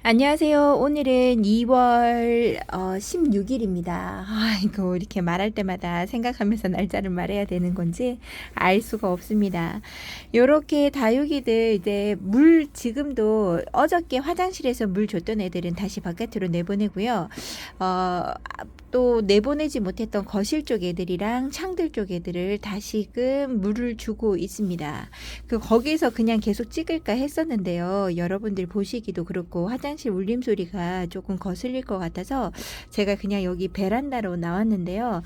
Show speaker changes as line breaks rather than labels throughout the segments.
안녕하세요. 오늘은 2월 16일입니다. 이거 이렇게 말할 때마다 생각하면서 날짜를 말해야 되는 건지 알 수가 없습니다. 요렇게 다육이들 이제 물 지금도 어저께 화장실에서 물 줬던 애들은 다시 바깥으로 내보내고요. 또 내보내지 못했던 거실 쪽 애들이랑 창들 쪽 애들을 다시금 물을 주고 있습니다. 거기서 그냥 계속 찍을까 했었는데요. 여러분들 보시기도 그렇고 화장실 울림 소리가 조금 거슬릴 것 같아서 제가 그냥 여기 베란다로 나왔는데요.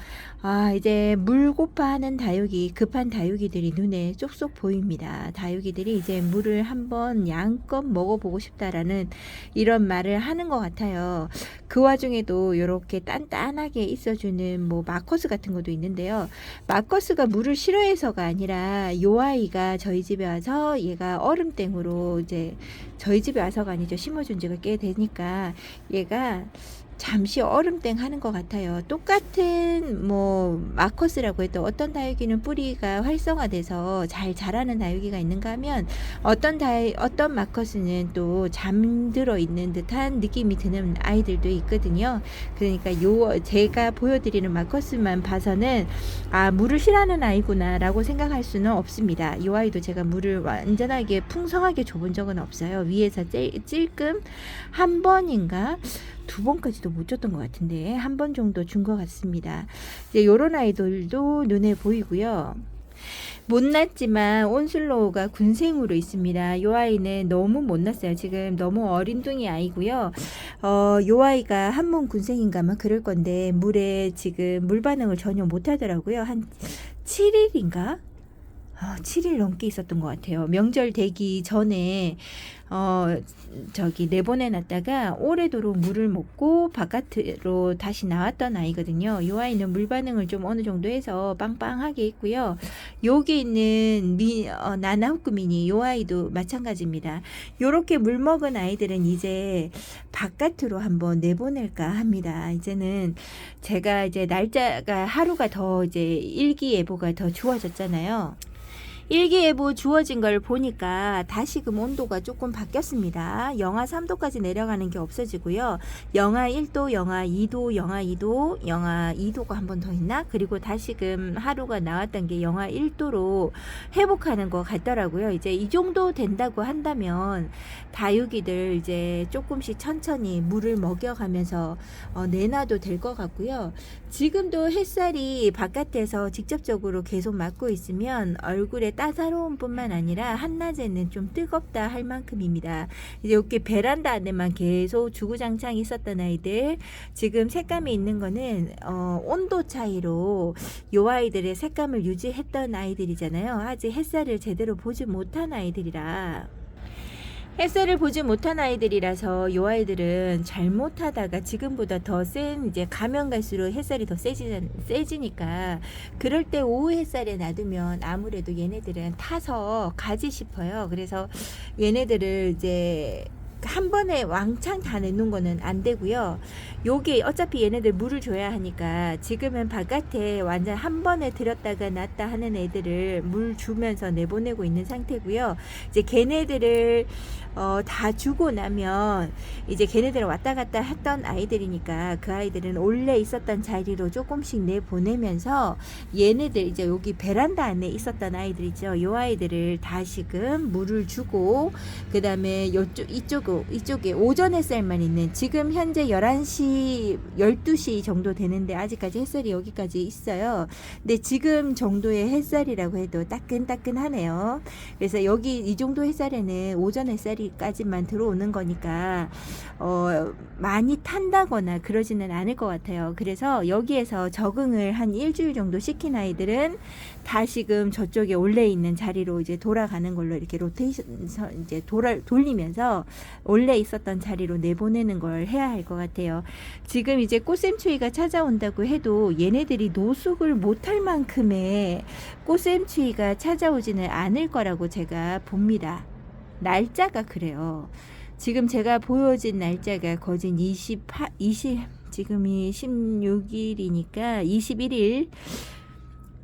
이제 물고파하는 다육이, 급한 다육이들이 눈에 쏙쏙 보입니다. 다육이들이 이제 물을 한번 양껏 먹어보고 싶다라는 이런 말을 하는 것 같아요. 그 와중에도 이렇게 단단하게 있어주는 뭐 마커스 같은 것도 있는데요. 마커스가 물을 싫어해서가 아니라 요 아이가 저희 집에 와서 얘가 얼음땡으로 이제 저희 집에 와서가 아니죠. 심어준 지가 꽤 되니까 얘가 잠시 얼음땡 하는 것 같아요. 똑같은 뭐 마커스라고 해도 어떤 다육이는 뿌리가 활성화돼서 잘 자라는 다육이가 있는가 하면 어떤 마커스는 또 잠들어 있는 듯한 느낌이 드는 아이들도 있거든요. 그러니까 제가 보여드리는 마커스만 봐서는 물을 싫어하는 아이구나 라고 생각할 수는 없습니다. 이 아이도 제가 물을 완전하게 풍성하게 줘본 적은 없어요. 위에서 찔끔 한 번인가 두 번까지도 못 줬던 것 같은데 한 번 정도 준 것 같습니다. 이제 요런 아이들도 눈에 보이고요. 못났지만 온슬로우가 군생으로 있습니다. 요 아이는 너무 못났어요. 지금 너무 어린둥이 아이고요. 요 아이가 한몸 군생인가만 그럴 건데 물에 지금 물 반응을 전혀 못 하더라고요. 한 7일인가? 7일 넘게 있었던 것 같아요. 명절 되기 전에 내보내놨다가 오래도록 물을 먹고 바깥으로 다시 나왔던 아이거든요. 이 아이는 물 반응을 좀 어느 정도 해서 빵빵하게 있고요. 여기 있는 나나후크미니 이 아이도 마찬가지입니다. 요렇게 물 먹은 아이들은 이제 바깥으로 한번 내보낼까 합니다. 이제는 제가 이제 날짜가 하루가 더 이제 일기예보가 더 좋아졌잖아요. 일기예보 주어진 걸 보니까 다시금 온도가 조금 바뀌었습니다. 영하 3도까지 내려가는 게 없어지고요. 영하 1도, 영하 2도, 영하 2도, 영하 2도가 한 번 더 있나? 그리고 다시금 하루가 나왔던 게 영하 1도로 회복하는 것 같더라고요. 이제 이 정도 된다고 한다면 다육이들 이제 조금씩 천천히 물을 먹여가면서 내놔도 될 것 같고요. 지금도 햇살이 바깥에서 직접적으로 계속 맞고 있으면 얼굴에 따사로운 뿐만 아니라 한낮에는 좀 뜨겁다 할 만큼입니다. 이제 이렇게 베란다 안에만 계속 주구장창 있었던 아이들 지금 색감이 있는 거는 온도 차이로 요 아이들의 색감을 유지했던 아이들이잖아요. 아직 햇살을 제대로 보지 못한 아이들이라 햇살을 보지 못한 아이들이라서 이 아이들은 잘못하다가 지금보다 더 센 이제 가면 갈수록 햇살이 더 세지니까 그럴 때 오후 햇살에 놔두면 아무래도 얘네들은 타서 가지 싶어요. 그래서 얘네들을 이제 한 번에 왕창 다 내놓은 거는 안 되고요. 요게 어차피 얘네들 물을 줘야 하니까 지금은 바깥에 완전 한 번에 들였다가 놨다 하는 애들을 물 주면서 내보내고 있는 상태고요. 이제 걔네들을 다 주고 나면 이제 걔네들은 왔다 갔다 했던 아이들이니까 그 아이들은 원래 있었던 자리로 조금씩 내보내면서 얘네들 이제 여기 베란다 안에 있었던 아이들 있죠. 요 아이들을 다시금 물을 주고 그 다음에 이쪽에 오전 햇살만 있는 지금 현재 11시 12시 정도 되는데 아직까지 햇살이 여기까지 있어요. 근데 지금 정도의 햇살이라고 해도 따끈따끈하네요. 그래서 여기 이 정도 햇살에는 오전 햇살까지만 들어오는 거니까 많이 탄다거나 그러지는 않을 것 같아요. 그래서 여기에서 적응을 한 일주일 정도 시킨 아이들은 다시금 저쪽에 원래 있는 자리로 이제 돌아가는 걸로 이렇게 로테이션 이제 돌리면서 원래 있었던 자리로 내보내는 걸 해야 할 것 같아요. 지금 이제 꽃샘추위가 찾아온다고 해도 얘네들이 노숙을 못할 만큼의 꽃샘추위가 찾아오지는 않을 거라고 제가 봅니다. 날짜가 그래요. 지금 제가 보여진 날짜가 거진 20 지금이 16일이니까 21일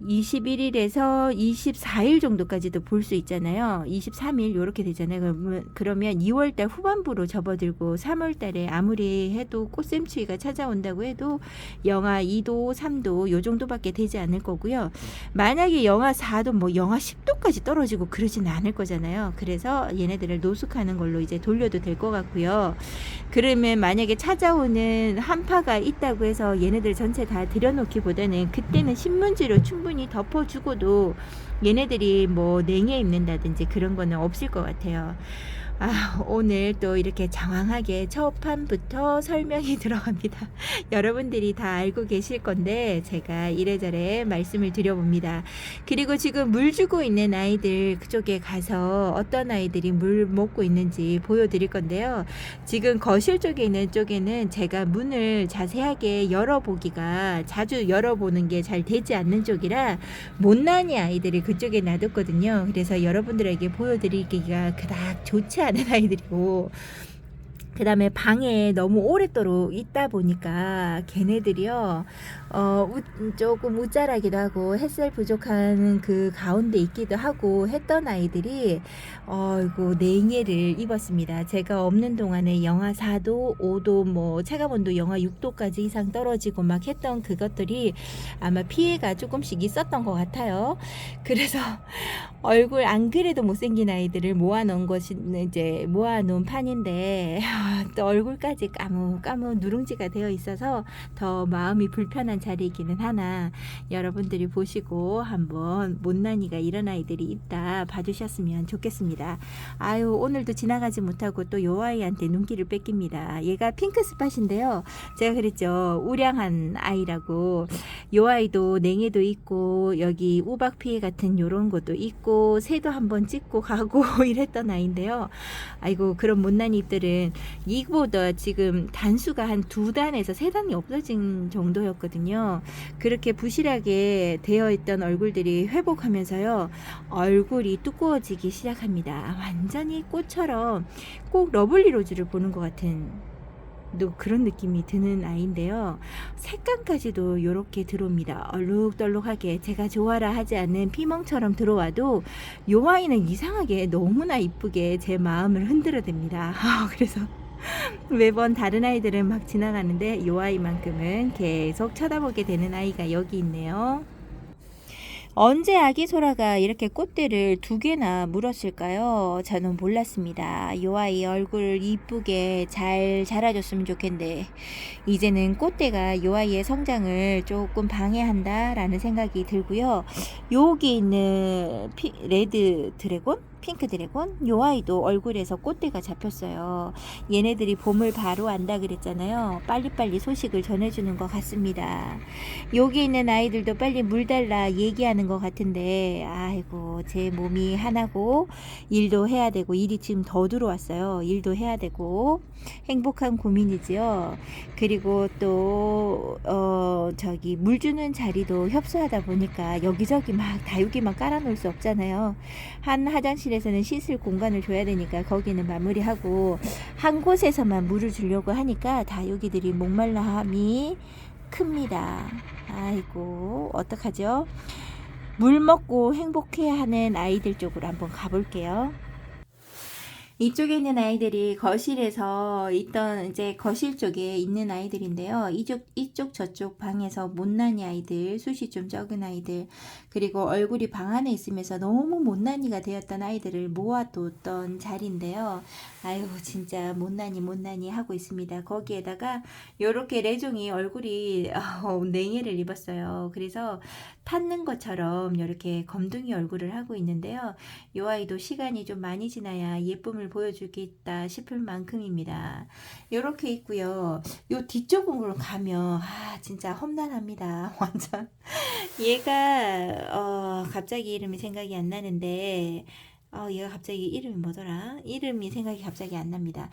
21일에서 24일 정도까지도 볼 수 있잖아요. 23일 이렇게 되잖아요. 그러면 2월달 후반부로 접어들고 3월달에 아무리 해도 꽃샘추위가 찾아온다고 해도 영하 2도, 3도 요 정도밖에 되지 않을 거고요. 만약에 영하 4도, 뭐 영하 10도까지 떨어지고 그러진 않을 거잖아요. 그래서 얘네들을 노숙하는 걸로 이제 돌려도 될 것 같고요. 그러면 만약에 찾아오는 한파가 있다고 해서 얘네들 전체 다 들여놓기보다는 그때는 신문지로 충분히 덮어주고도 얘네들이 뭐 냉해 입는다든지 그런 거는 없을 것 같아요. 오늘 또 이렇게 장황하게 첫 판부터 설명이 들어갑니다. 여러분들이 다 알고 계실 건데 제가 이래저래 말씀을 드려봅니다. 그리고 지금 물 주고 있는 아이들 그쪽에 가서 어떤 아이들이 물 먹고 있는지 보여드릴 건데요. 지금 거실 쪽에 있는 쪽에는 제가 문을 자세하게 열어보기가 자주 열어보는 게 잘 되지 않는 쪽이라 못난이 아이들이 그쪽에 놔뒀거든요. 그래서 여러분들에게 보여드리기가 그닥 좋지 않은 아이들이고, 그 다음에 방에 너무 오랫도록 있다 보니까 걔네들이요, 조금 우짜라기도 하고 햇살 부족한 그 가운데 있기도 하고 했던 아이들이 이거 냉해를 입었습니다. 제가 없는 동안에 영하 4도, 5도, 뭐 체감온도 영하 6도까지 이상 떨어지고 막 했던 그것들이 아마 피해가 조금씩 있었던 것 같아요. 그래서 얼굴 안 그래도 못생긴 아이들을 모아놓은 것이 이제 모아놓은 판인데 또 얼굴까지 까무까무 누룽지가 되어 있어서 더 마음이 불편한 자리이기는 하나 여러분들이 보시고 한번 못난이가 이런 아이들이 있다 봐주셨으면 좋겠습니다. 아유, 오늘도 지나가지 못하고 또 요 아이한테 눈길을 뺏깁니다. 얘가 핑크 스팟인데요. 제가 그랬죠, 우량한 아이라고. 요 아이도 냉해도 있고 여기 우박 피해 같은 요런 것도 있고 새도 한번 찍고 가고 이랬던 아이인데요. 아이고, 그런 못난 잎들은 이보다 지금 단수가 한 2단에서 3단이 없어진 정도였거든요. 그렇게 부실하게 되어 있던 얼굴들이 회복하면서요, 얼굴이 두꺼워지기 시작합니다. 완전히 꽃처럼 꼭 러블리 로즈를 보는 것 같은 그런 느낌이 드는 아이인데요. 색감까지도 이렇게 들어옵니다. 얼룩덜룩하게 제가 좋아라 하지 않는 피멍처럼 들어와도 요 아이는 이상하게 너무나 이쁘게 제 마음을 흔들어댑니다. 그래서 매번 다른 아이들은 막 지나가는데 요 아이만큼은 계속 쳐다보게 되는 아이가 여기 있네요. 언제 아기 소라가 이렇게 꽃대를 2개나 물었을까요? 저는 몰랐습니다. 요 아이 얼굴 이쁘게 잘 자라줬으면 좋겠는데 이제는 꽃대가 요 아이의 성장을 조금 방해한다 라는 생각이 들고요. 여기 있는 레드 드래곤? 핑크 드래곤? 요 아이도 얼굴에서 꽃대가 잡혔어요. 얘네들이 봄을 바로 안다 그랬잖아요. 빨리빨리 소식을 전해주는 것 같습니다. 여기 있는 아이들도 빨리 물 달라 얘기하는 것 같은데 아이고, 제 몸이 하나고 일도 해야 되고 일이 지금 더 들어왔어요. 일도 해야 되고 행복한 고민이지요. 그리고 또 저기 물 주는 자리도 협소하다 보니까 여기저기 막 다육이만 깔아놓을 수 없잖아요. 한 화장실에서는 씻을 공간을 줘야 되니까 거기는 마무리하고 한 곳에서만 물을 주려고 하니까 다육이들이 목말라함이 큽니다. 아이고, 어떡하죠? 물 먹고 행복해하는 아이들 쪽으로 한번 가볼게요. 이쪽에 있는 아이들이 거실에서 있던 이제 거실 쪽에 있는 아이들인데요. 이쪽 저쪽 방에서 못난이 아이들, 숱이 좀 적은 아이들, 그리고 얼굴이 방 안에 있으면서 너무 못난이가 되었던 아이들을 모아뒀던 자리인데요. 아유, 진짜 못난이 하고 있습니다. 거기에다가 요렇게 레종이 얼굴이 냉해를 입었어요. 그래서 탔는 것처럼 이렇게 검둥이 얼굴을 하고 있는데요. 요 아이도 시간이 좀 많이 지나야 예쁨을 보여주겠다 싶을 만큼입니다. 이렇게 있고요. 요 뒤쪽으로 가면 진짜 험난합니다. 완전 얘가 갑자기 이름이 생각이 안 나는데 얘가 갑자기 이름이 뭐더라? 이름이 생각이 갑자기 안 납니다.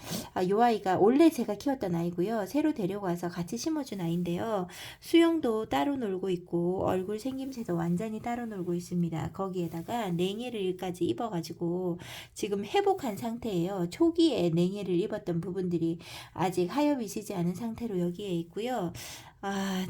요 아이가 원래 제가 키웠던 아이고요. 새로 데려와서 같이 심어준 아이인데요. 수영도 따로 놀고 있고 얼굴 생김새도 완전히 따로 놀고 있습니다. 거기에다가 냉해를까지 입어가지고 지금 회복한 상태예요. 초기에 냉해를 입었던 부분들이 아직 하엽이 지지 않은 상태로 여기에 있고요.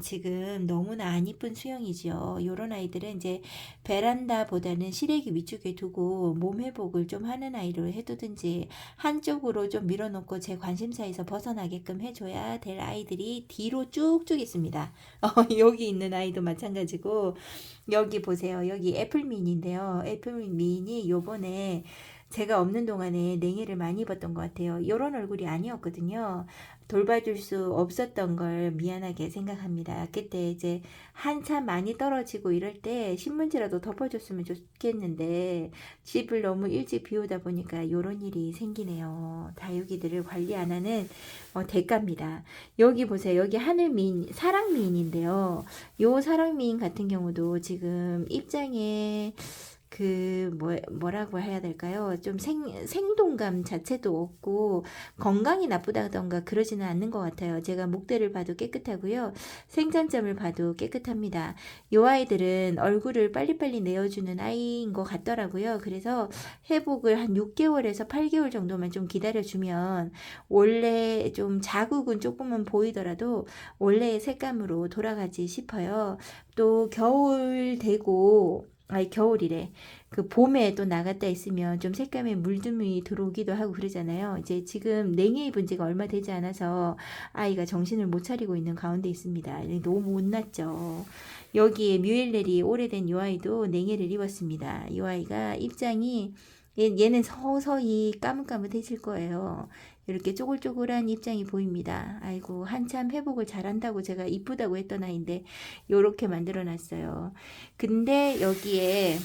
지금 너무나 안 이쁜 수영이죠. 요런 아이들은 이제 베란다보다는 실외기 위쪽에 두고 몸 회복을 좀 하는 아이로 해두든지 한쪽으로 좀 밀어놓고 제 관심사에서 벗어나게끔 해줘야 될 아이들이 뒤로 쭉쭉 있습니다. 여기 있는 아이도 마찬가지고 여기 보세요. 여기 애플민인데요. 애플민이 요번에 제가 없는 동안에 냉해를 많이 입었던 것 같아요. 요런 얼굴이 아니었거든요. 돌봐줄 수 없었던 걸 미안하게 생각합니다. 그때 이제 한참 많이 떨어지고 이럴 때 신문지라도 덮어줬으면 좋겠는데 집을 너무 일찍 비우다 보니까 요런 일이 생기네요. 다육이들을 관리 안 하는 대가입니다. 여기 보세요. 여기 하늘미인, 사랑미인인데요. 요 사랑미인 같은 경우도 지금 입장에 뭐라고 해야 될까요? 좀 생동감 자체도 없고 건강이 나쁘다던가 그러지는 않는 것 같아요. 제가 목대를 봐도 깨끗하고요. 생장점을 봐도 깨끗합니다. 요 아이들은 얼굴을 빨리빨리 내어주는 아이인 것 같더라고요. 그래서 회복을 한 6개월에서 8개월 정도만 좀 기다려주면 원래 좀 자국은 조금은 보이더라도 원래의 색감으로 돌아가지 싶어요. 또 겨울 되고 겨울이래. 그 봄에 또 나갔다 있으면 좀 색감에 물듬이 들어오기도 하고 그러잖아요. 이제 지금 냉해 입은 지가 얼마 되지 않아서 아이가 정신을 못 차리고 있는 가운데 있습니다. 너무 못났죠. 여기에 뮤일렐이 오래된 요 아이도 냉해를 입었습니다. 요 아이가 입장이 얘는 서서히 까뭇까뭇해질 거예요. 이렇게 쪼글쪼글한 입장이 보입니다. 아이고 한참 회복을 잘한다고 제가 이쁘다고 했던 아이인데 요렇게 만들어 놨어요. 근데 여기에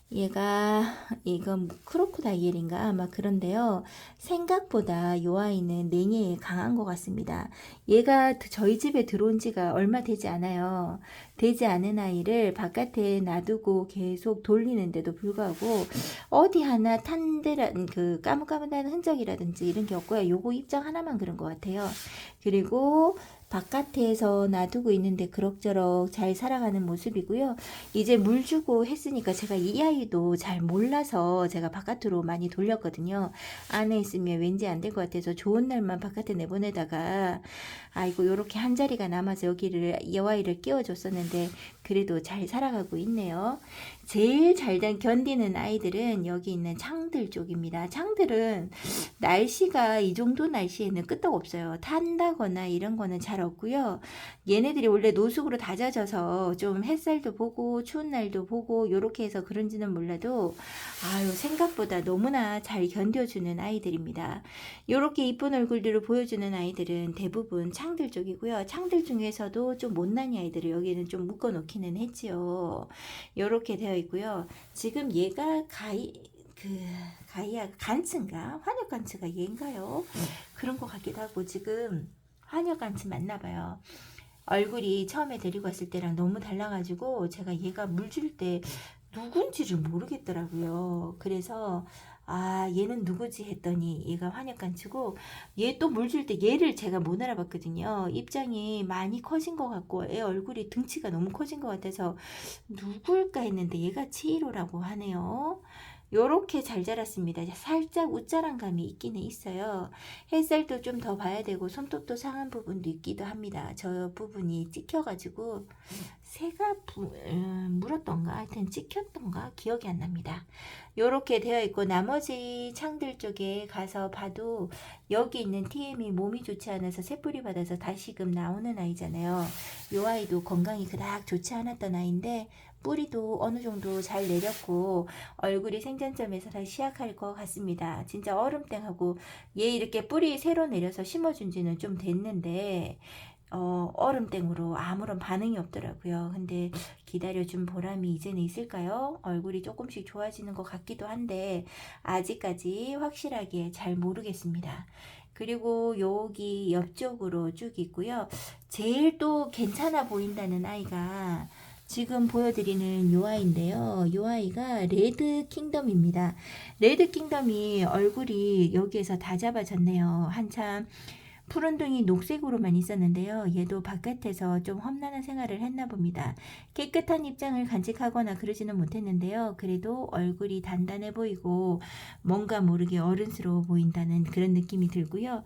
얘가 이건 크로코다이엘인가 아마 그런데요. 생각보다 요 아이는 냉해에 강한 것 같습니다. 얘가 저희 집에 들어온 지가 얼마 되지 않아요. 되지 않은 아이를 바깥에 놔두고 계속 돌리는데도 불구하고 어디 하나 탄데란 그 까뭇까뭇한 흔적이라든지 이런 게 없고요. 요거 입장 하나만 그런 것 같아요. 그리고 바깥에서 놔두고 있는데 그럭저럭 잘 살아가는 모습이고요. 이제 물 주고 했으니까 제가 이 아이도 잘 몰라서 제가 바깥으로 많이 돌렸거든요. 안에 있으면 왠지 안 될 것 같아서 좋은 날만 바깥에 내보내다가 아이고 요렇게 한 자리가 남아서 여기를 이 아이를 끼워줬었는데 그래도 잘 살아가고 있네요. 제일 잘 견디는 아이들은 여기 있는 창들 쪽입니다. 창들은 날씨가 이 정도 날씨에는 끄떡없어요. 탄다거나 이런 거는 잘 없고요. 얘네들이 원래 노숙으로 다져져서 좀 햇살도 보고 추운 날도 보고 요렇게 해서 그런지는 몰라도 생각보다 너무나 잘 견뎌주는 아이들입니다. 요렇게 이쁜 얼굴들을 보여주는 아이들은 대부분 창들 쪽이고요. 창들 중에서도 좀 못난이 아이들을 여기는 좀 묶어 놓기는 했지요. 요렇게 되어 있고요. 지금 얘가 가이아 간츠인가? 환역 간츠가 얘인가요? 그런 것 같기도 하고 지금 환역 간츠 맞나 봐요. 얼굴이 처음에 데리고 왔을 때랑 너무 달라가지고 제가 얘가 물 줄 때 누군지를 모르겠더라고요. 그래서 얘는 누구지 했더니 얘가 환역간치고 얘 또 물 줄 때 얘를 제가 못 알아봤거든요. 입장이 많이 커진 것 같고 애 얼굴이 등치가 너무 커진 것 같아서 누굴까 했는데 얘가 치히로라고 하네요. 요렇게 잘 자랐습니다. 살짝 웃자란 감이 있기는 있어요. 햇살도 좀 더 봐야 되고 손톱도 상한 부분도 있기도 합니다. 저 부분이 찍혀가지고 새가 물었던가 하여튼 찍혔던가 기억이 안 납니다. 요렇게 되어 있고 나머지 창들 쪽에 가서 봐도 여기 있는 TM이 몸이 좋지 않아서 새뿌리 받아서 다시금 나오는 아이잖아요. 요 아이도 건강이 그닥 좋지 않았던 아이인데 뿌리도 어느 정도 잘 내렸고 얼굴이 생장점에서 다시 시작할 것 같습니다. 진짜 얼음땡하고 얘 이렇게 뿌리 새로 내려서 심어준 지는 좀 됐는데 얼음땡으로 아무런 반응이 없더라고요. 근데 기다려준 보람이 이제는 있을까요? 얼굴이 조금씩 좋아지는 것 같기도 한데 아직까지 확실하게 잘 모르겠습니다. 그리고 여기 옆쪽으로 쭉 있고요. 제일 또 괜찮아 보인다는 아이가 지금 보여드리는 요 아이인데요. 요 아이가 레드 킹덤입니다. 레드 킹덤이 얼굴이 여기에서 다 잡아졌네요. 한참 푸른둥이 녹색으로만 있었는데요. 얘도 바깥에서 좀 험난한 생활을 했나 봅니다. 깨끗한 입장을 간직하거나 그러지는 못했는데요. 그래도 얼굴이 단단해 보이고 뭔가 모르게 어른스러워 보인다는 그런 느낌이 들고요.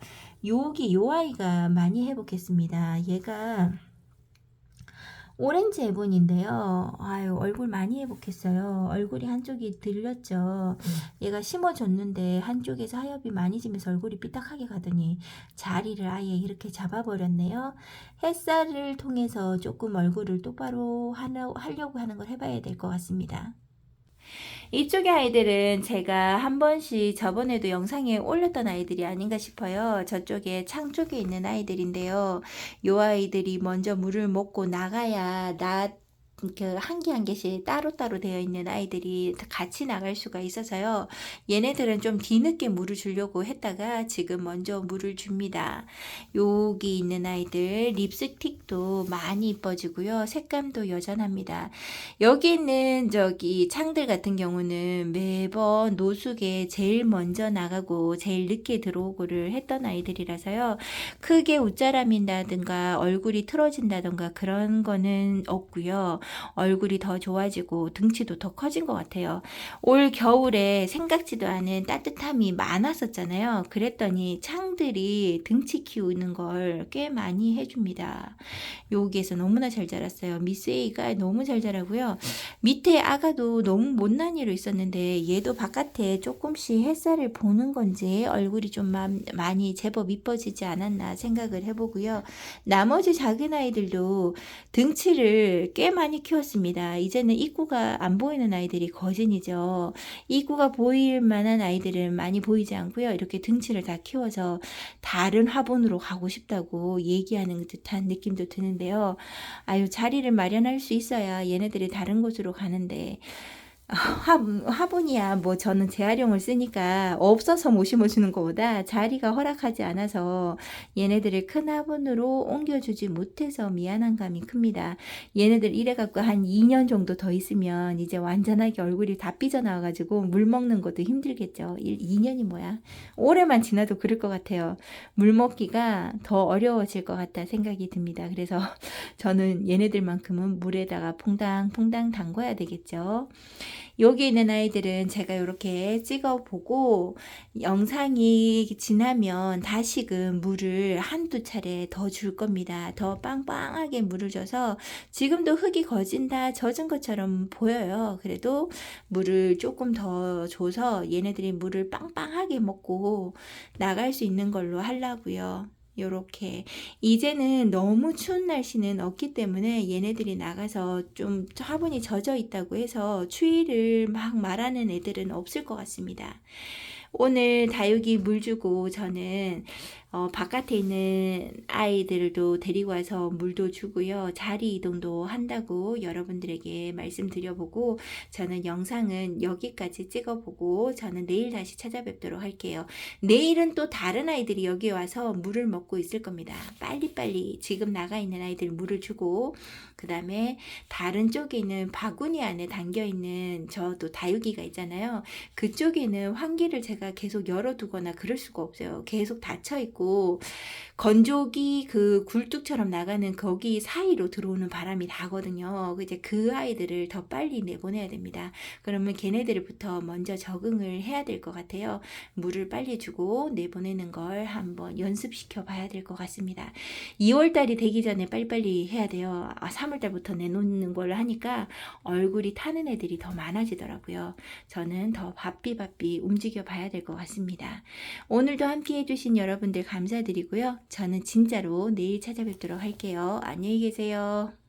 요 아이가 많이 회복했습니다. 얘가 오렌지 애본인데요. 아유, 얼굴 많이 회복했어요. 얼굴이 한쪽이 들렸죠. 얘가 심어줬는데 한쪽에서 하엽이 많이 지면서 얼굴이 삐딱하게 가더니 자리를 아예 이렇게 잡아버렸네요. 햇살을 통해서 조금 얼굴을 똑바로 하려고 하는 걸 해봐야 될 것 같습니다. 이쪽의 아이들은 제가 한 번씩 저번에도 영상에 올렸던 아이들이 아닌가 싶어요. 저쪽에 창 쪽에 있는 아이들인데요. 요 아이들이 먼저 물을 먹고 나가야 한 개 한 개씩 따로따로 되어 있는 아이들이 같이 나갈 수가 있어서요. 얘네들은 좀 뒤늦게 물을 주려고 했다가 지금 먼저 물을 줍니다. 여기 있는 아이들 립스틱도 많이 이뻐지고요. 색감도 여전합니다. 여기 있는 저기 창들 같은 경우는 매번 노숙에 제일 먼저 나가고 제일 늦게 들어오고를 했던 아이들이라서요. 크게 웃자람이라든가 얼굴이 틀어진다든가 그런 거는 없고요. 얼굴이 더 좋아지고 등치도 더 커진 것 같아요. 올 겨울에 생각지도 않은 따뜻함이 많았었잖아요. 그랬더니 창들이 등치 키우는 걸 꽤 많이 해줍니다. 여기에서 너무나 잘 자랐어요. 미스 A가 너무 잘 자라고요. 밑에 아가도 너무 못난이로 있었는데 얘도 바깥에 조금씩 햇살을 보는 건지 얼굴이 좀 많이 제법 이뻐지지 않았나 생각을 해보고요. 나머지 작은 아이들도 등치를 꽤 많이 키웠습니다. 이제는 입구가 안 보이는 아이들이 거진이죠. 입구가 보일 만한 아이들은 많이 보이지 않고요. 이렇게 등치를 다 키워서 다른 화분으로 가고 싶다고 얘기하는 듯한 느낌도 드는데요. 아유, 자리를 마련할 수 있어야 얘네들이 다른 곳으로 가는데 화분이야 뭐 저는 재활용을 쓰니까 없어서 못 심어주는 것보다 자리가 허락하지 않아서 얘네들을 큰 화분으로 옮겨주지 못해서 미안한 감이 큽니다. 얘네들 이래갖고 한 2년 정도 더 있으면 이제 완전하게 얼굴이 다 삐져나와가지고 물 먹는 것도 힘들겠죠. 2년이 뭐야, 올해만 지나도 그럴 것 같아요. 물 먹기가 더 어려워질 것 같다 생각이 듭니다. 그래서 저는 얘네들만큼은 물에다가 퐁당퐁당 담궈야 되겠죠. 여기 있는 아이들은 제가 이렇게 찍어보고 영상이 지나면 다시금 물을 한두 차례 더 줄 겁니다. 더 빵빵하게 물을 줘서 지금도 흙이 거진다 젖은 것처럼 보여요. 그래도 물을 조금 더 줘서 얘네들이 물을 빵빵하게 먹고 나갈 수 있는 걸로 하려고요. 요렇게 이제는 너무 추운 날씨는 없기 때문에 얘네들이 나가서 좀 화분이 젖어 있다고 해서 추위를 막 말하는 애들은 없을 것 같습니다. 오늘 다육이 물 주고 저는 바깥에 있는 아이들도 데리고 와서 물도 주고요. 자리 이동도 한다고 여러분들에게 말씀드려보고 저는 영상은 여기까지 찍어보고 저는 내일 다시 찾아뵙도록 할게요. 내일은 또 다른 아이들이 여기 와서 물을 먹고 있을 겁니다. 빨리빨리 지금 나가 있는 아이들 물을 주고 그 다음에 다른 쪽에 있는 바구니 안에 담겨있는 저도 다육이가 있잖아요. 그쪽에는 환기를 제가 계속 열어두거나 그럴 수가 없어요. 계속 닫혀있고 건조기 그 굴뚝처럼 나가는 거기 사이로 들어오는 바람이 나거든요. 이제 그 아이들을 더 빨리 내보내야 됩니다. 그러면 걔네들부터 먼저 적응을 해야 될 것 같아요. 물을 빨리 주고 내보내는 걸 한번 연습시켜 봐야 될 것 같습니다. 2월달이 되기 전에 빨리빨리 해야 돼요. 3월달부터 내놓는 걸 하니까 얼굴이 타는 애들이 더 많아지더라고요. 저는 더 바삐 움직여 봐야 될 것 같습니다. 오늘도 함께 해주신 여러분들 감사드리고요. 저는 진짜로 내일 찾아뵙도록 할게요. 안녕히 계세요.